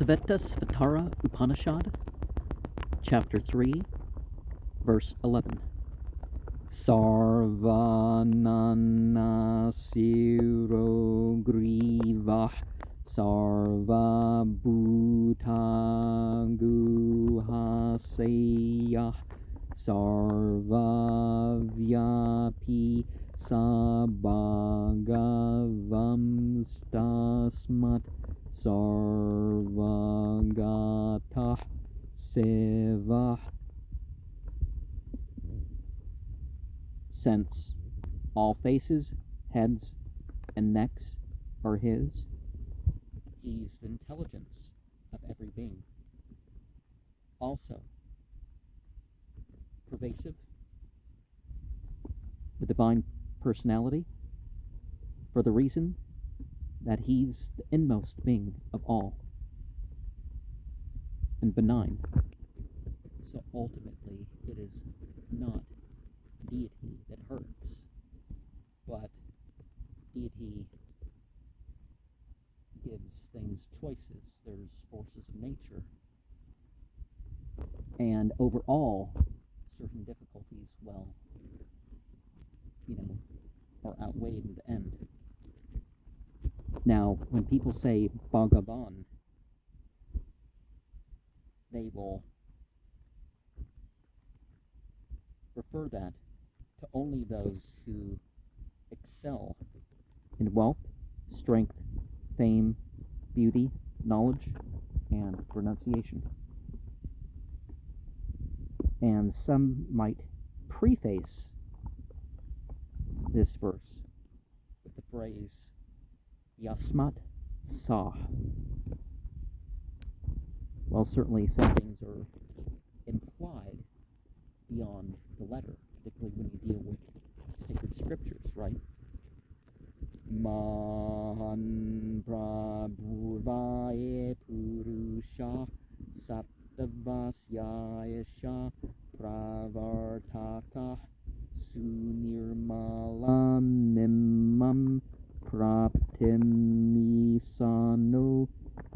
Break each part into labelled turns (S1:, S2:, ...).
S1: Svetasvatara Upanisad, Chapter 3, Verse 11. Sarvanana siro grivah sarva bhuta guhaseyah sarva vyapi sabhagavam stasmat sarvagatah sevah. Since all faces, heads, and necks are his, he's the intelligence of every being. Also, pervasive, the divine personality, for the reason that he's the inmost being of all, and benign. So ultimately, it is not deity that hurts, but deity gives things choices. There's forces of nature, and overall, certain difficulties, are outweighed in the end. Now, when people say Bhagavan, they will refer that to only those who excel in wealth, strength, fame, beauty, knowledge, and renunciation. And some might preface this verse with the phrase Yasmat Sah. Well, certainly some things are implied beyond the letter, particularly when you deal with sacred scriptures, right? Mahan Prabhurvaye Purusha Sattvasyayasha Pravartaka Sunirmala Mimam Praptimisano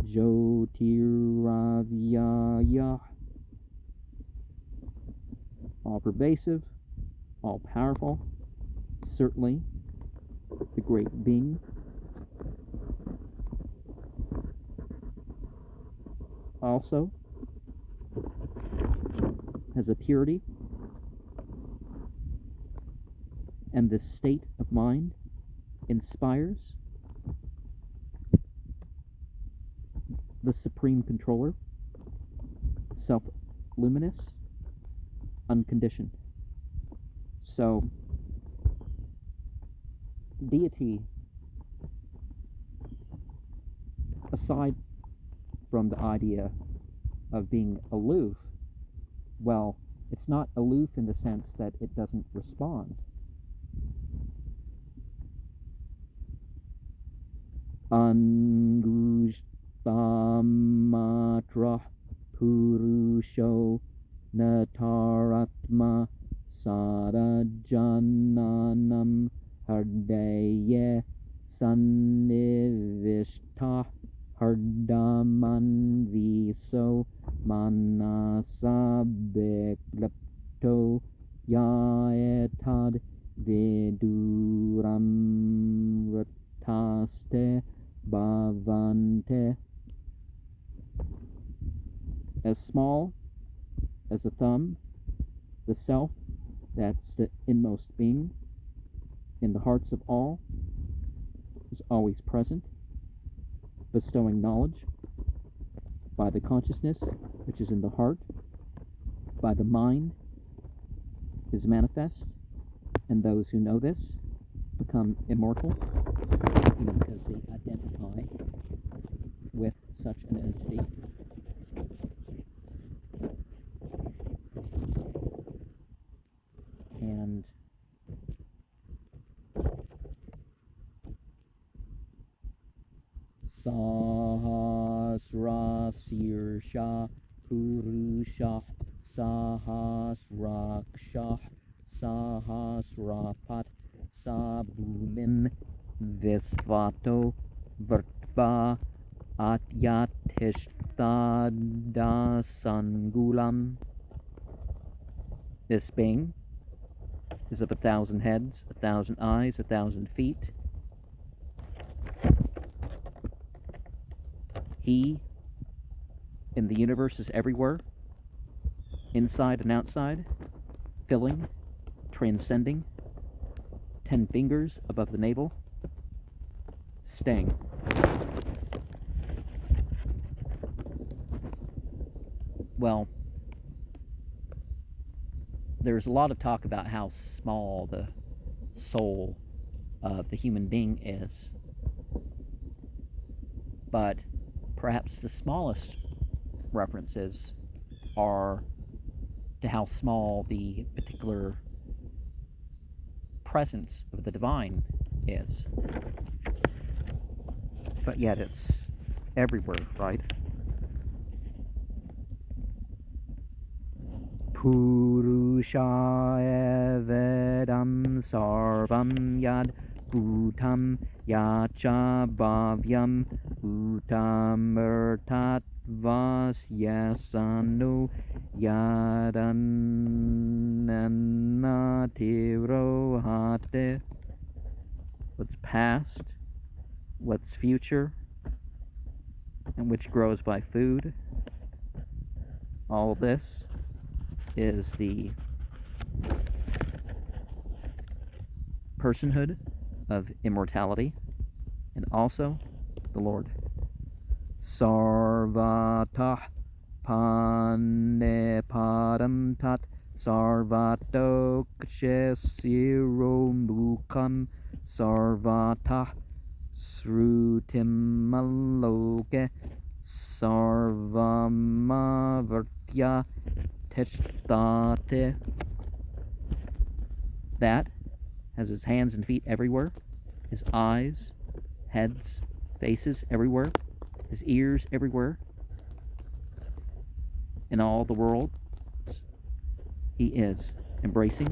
S1: Jyotirravyaya. All pervasive, all powerful, certainly the great being. Also has a purity, and this state of mind inspires the supreme controller, self-luminous, unconditioned. So, deity, aside from the idea of being aloof, well, it's not aloof in the sense that it doesn't respond. Angushtamatra purusho nataratma sarajananam hardaya sannivishta hardamanviso manasabiklapto yaetad viduram rataste bhavante. As small as the thumb, the self, that's the inmost being, in the hearts of all, is always present, bestowing knowledge by the consciousness which is in the heart, by the mind is manifest, and those who know this become immortal, because they identify with such an entity. And Sahasra Sirsha Purusha Sahasraksha Sahasrapat Sabhumim Visvato Vartva Atyatishta Svetasvatara. This being is of 1,000 heads, 1,000 eyes, 1,000 feet. He in the universe is everywhere, inside and outside, filling, transcending, 10 fingers above the navel, staying. Well, there's a lot of talk about how small the soul of the human being is, but perhaps the smallest references are to how small the particular presence of the divine is. But yet it's everywhere, right? Purusha evedam sarvam yad bhutam yacha bhavyam utamirtat vasyasano yadananatirohate. What's past, what's future, and which grows by food. All this is the personhood of immortality, and also the Lord. Sarvatah panepadam tat sarvatokshesiromukam sarvatah srutimaloke sarvamavartya techtate. That has his hands and feet everywhere, his eyes, heads, faces everywhere, his ears everywhere, in all the world he is embracing.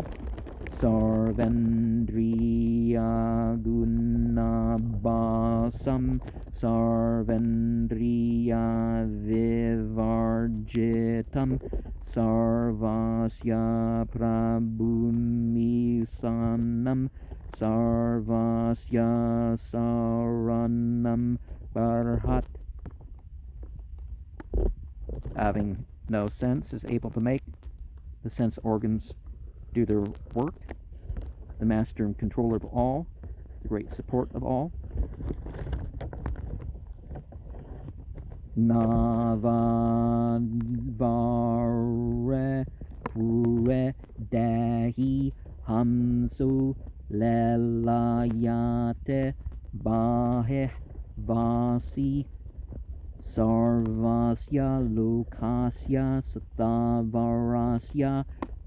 S1: Sarvendriya gunabhasam sarvendriya vivarjitam sarvasya prabhumisanam sarvasya saranam barhat. Having no sense, is able to make the sense organs do their work, the master and controller of all, the great support of all. Navare pure dahi hamsu lelayate bahe vasi sarvasya lokasya satavarasya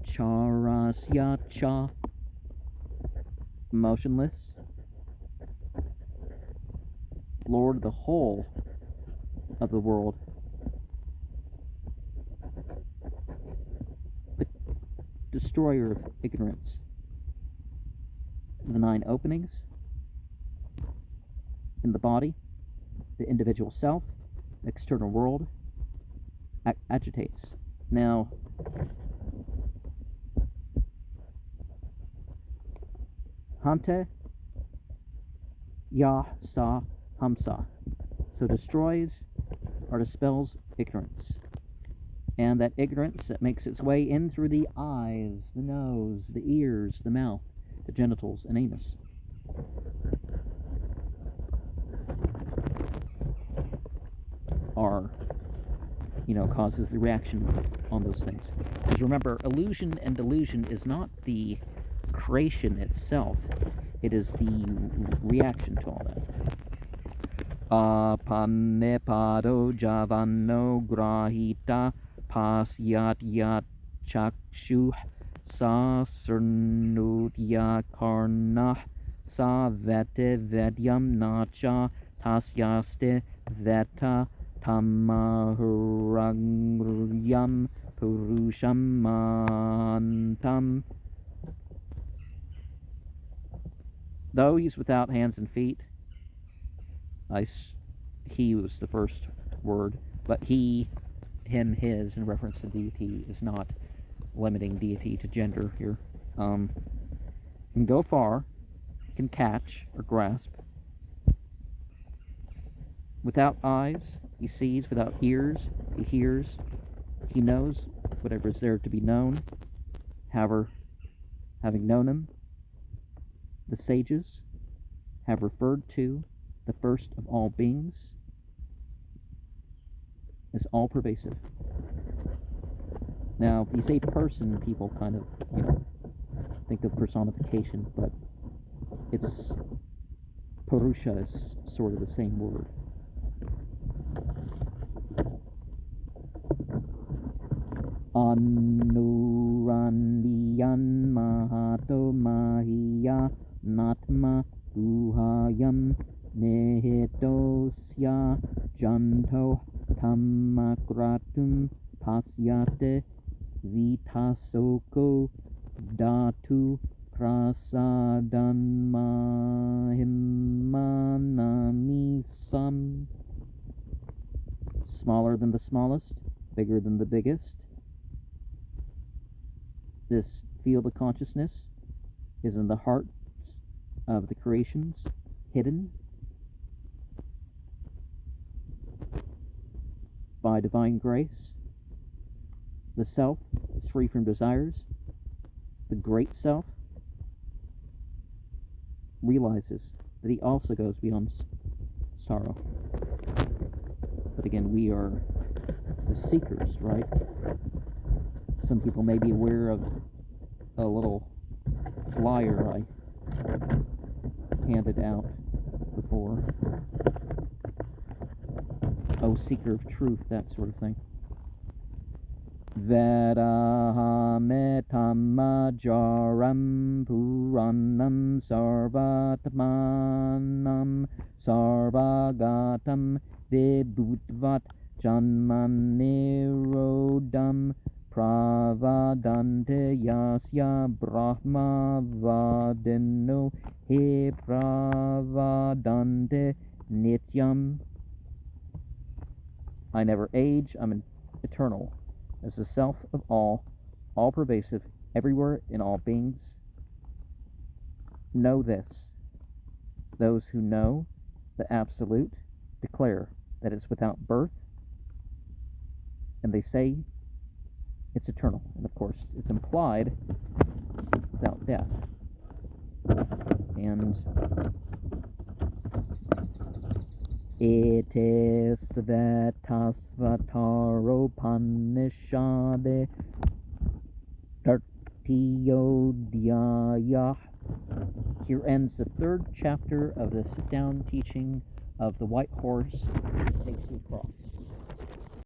S1: charasya cha. Motionless, Lord of the whole of the world, the destroyer of ignorance, the 9 openings in the body, the individual self, the external world, agitates. Now, Hante Ya Sa Hamsa. So destroys or dispels ignorance. And that ignorance that makes its way in through the eyes, the nose, the ears, the mouth, the genitals, and anus. Are, causes the reaction on those things. Because remember, illusion and delusion is not the creation itself, it is the reaction to all that. Apanepado javano grahita pasyat yat chakshuh sa surnudya karnah sa vete vedyam nacha tasyaste veta tamahurangryam purusham mantam. Though he's without hands and feet, he was the first word. But he, him, his, in reference to deity, is not limiting deity to gender here. Can go far, can catch or grasp. Without eyes, he sees. Without ears, he hears. He knows whatever is there to be known. Having known him, the sages have referred to the first of all beings as all-pervasive. Now, if you say person, people kind of, think of personification, but it's Purusha is sort of the same word. Anurandiyan mahato mahiya natma guhayam nehitosya janto tamakratum pasyate vitasoko datu prasadan mahimmanamisam. Smaller than the smallest, bigger than the biggest. This field of consciousness is in the hearts of the creations, hidden by divine grace. The self is free from desires. The great self realizes that he also goes beyond sorrow. But again, we are the seekers, right? Some people may be aware of a little flyer I handed out before. Oh, seeker of truth, that sort of thing. Vedahamatammajaram puranam sarvatmanam sarvagatam vibhutvat janmanirodam pravadante yasya brahma vadino he pravadante nityam. I never age, I'm eternal, as the self of all pervasive, everywhere in all beings. Know this. Those who know the Absolute declare that it's without birth, and they say it's eternal. And of course, it's implied without death. And it is Svetasvatara Upanisad Tartiyodhyaya. Here ends the third chapter of the sit-down teaching of the white horse that takes you across.